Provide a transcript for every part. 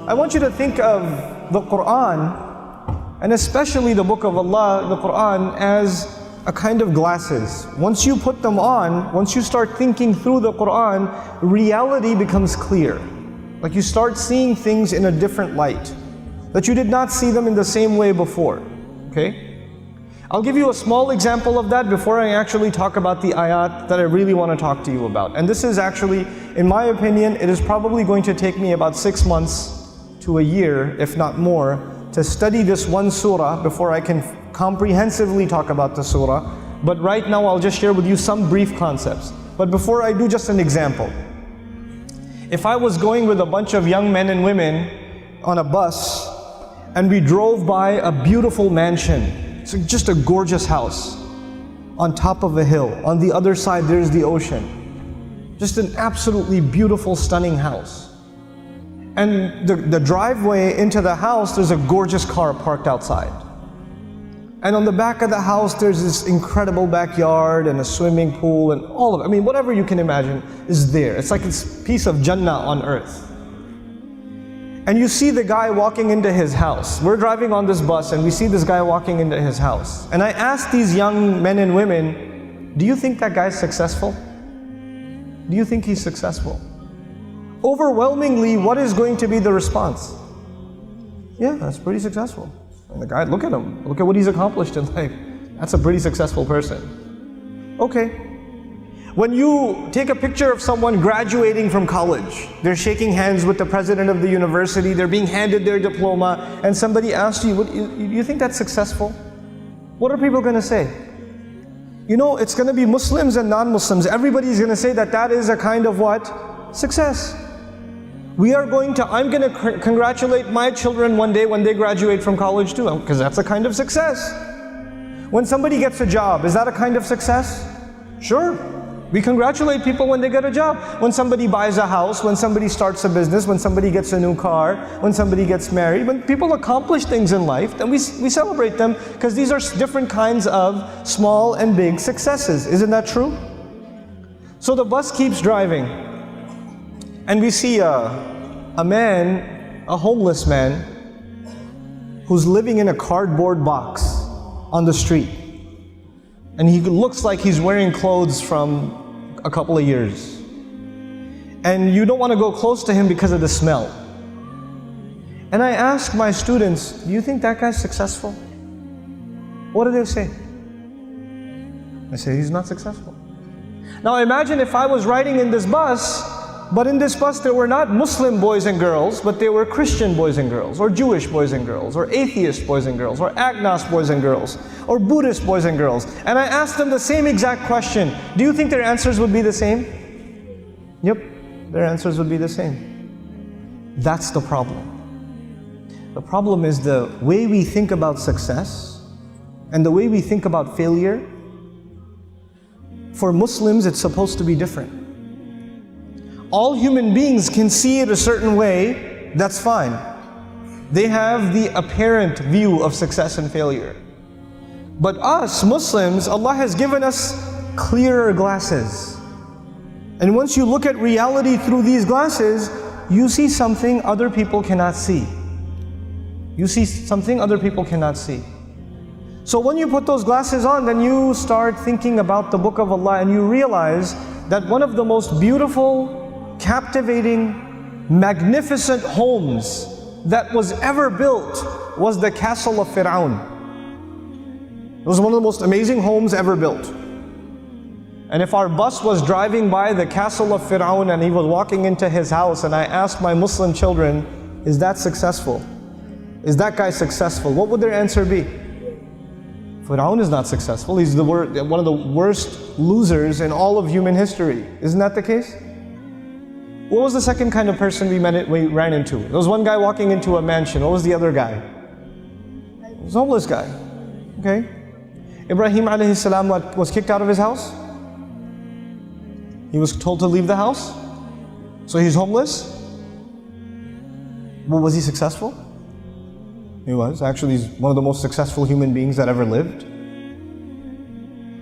I want you to think of the Qur'an, and especially the Book of Allah, the Qur'an, as a kind of glasses. Once you put them on, once you start thinking through the Qur'an, reality becomes clear. Like you start seeing things in a different light, that you did not see them in the same way before. Okay? I'll give you a small example of that before I actually talk about the ayat that I really want to talk to you about. And this is actually, in my opinion, it is probably going to take me about 6 months to a year, if not more, to study this one surah before I can comprehensively talk about the surah. But right now I'll just share with you some brief concepts. But before I do, just an example. If I was going with a bunch of young men and women on a bus and we drove by a beautiful mansion, it's just a gorgeous house on top of a hill. On the other side there's the ocean. Just an absolutely beautiful, stunning house. And the driveway into the house, there's a gorgeous car parked outside. And on the back of the house there's this incredible backyard and a swimming pool and all of it. I mean, whatever you can imagine is there. It's like it's a piece of Jannah on earth. And you see the guy walking into his house. We're driving on this bus and we see this guy walking into his house. And I asked these young men and women, do you think that guy's successful? Do you think he's successful? Overwhelmingly, what is going to be the response? Yeah, that's pretty successful. And the guy, look at him. Look at what he's accomplished in life. That's a pretty successful person. Okay. When you take a picture of someone graduating from college, they're shaking hands with the president of the university, they're being handed their diploma, and somebody asks you, you think that's successful? What are people going to say? You know, it's going to be Muslims and non-Muslims. Everybody's going to say that that is a kind of what? Success. I'm going to congratulate my children one day when they graduate from college too, because that's a kind of success. When somebody gets a job, is that a kind of success? Sure. We congratulate people when they get a job. When somebody buys a house, when somebody starts a business, when somebody gets a new car, when somebody gets married, when people accomplish things in life, then we celebrate them, because these are different kinds of small and big successes. Isn't that true? So the bus keeps driving, and we see a man, a homeless man, who's living in a cardboard box on the street. And he looks like he's wearing clothes from a couple of years. And you don't want to go close to him because of the smell. And I ask my students, do you think that guy's successful? What do they say? I say, he's not successful. Now imagine if I was riding in this bus, but in this bus there were not Muslim boys and girls, but they were Christian boys and girls, or Jewish boys and girls, or atheist boys and girls, or agnostic boys and girls, or Buddhist boys and girls. And I asked them the same exact question. Do you think their answers would be the same? Yep, their answers would be the same. That's the problem. The problem is the way we think about success and the way we think about failure. For Muslims, it's supposed to be different. All human beings can see it a certain way, that's fine. They have the apparent view of success and failure. But us, Muslims, Allah has given us clearer glasses. And once you look at reality through these glasses, you see something other people cannot see. You see something other people cannot see. So when you put those glasses on, then you start thinking about the Book of Allah, and you realize that one of the most beautiful, captivating, magnificent homes that was ever built was the castle of Fir'aun. It was one of the most amazing homes ever built. And if our bus was driving by the castle of Fir'aun and he was walking into his house, and I asked my Muslim children, is that successful? Is that guy successful? What would their answer be? Fir'aun is not successful. He's one of the worst losers in all of human history. Isn't that the case? What was the second kind of person we ran into? There was one guy walking into a mansion. What was the other guy? He was a homeless guy. Okay? Ibrahim alayhi salam was kicked out of his house. He was told to leave the house. So he's homeless. Well, was he successful? He was. Actually, he's one of the most successful human beings that ever lived.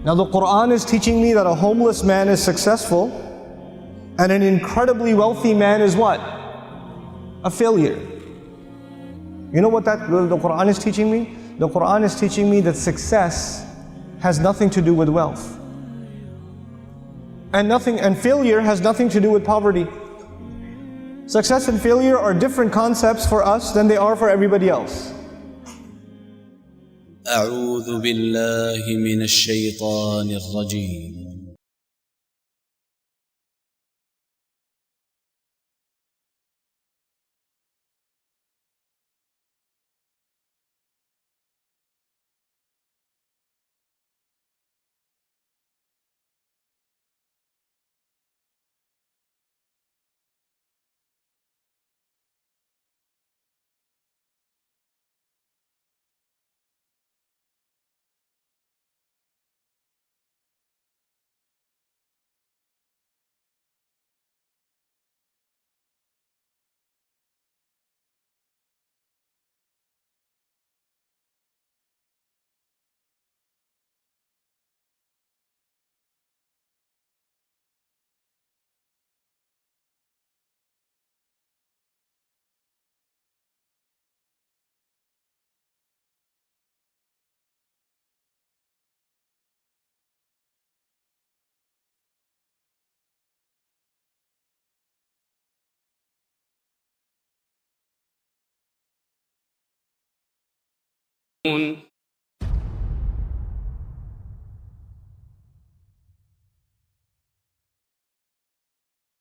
Now the Qur'an is teaching me that a homeless man is successful, and an incredibly wealthy man is what? A failure. You know what the Qur'an is teaching me? The Qur'an is teaching me that success has nothing to do with wealth. And failure has nothing to do with poverty. Success and failure are different concepts for us than they are for everybody else. أعوذ بالله من الشيطان الرجيم.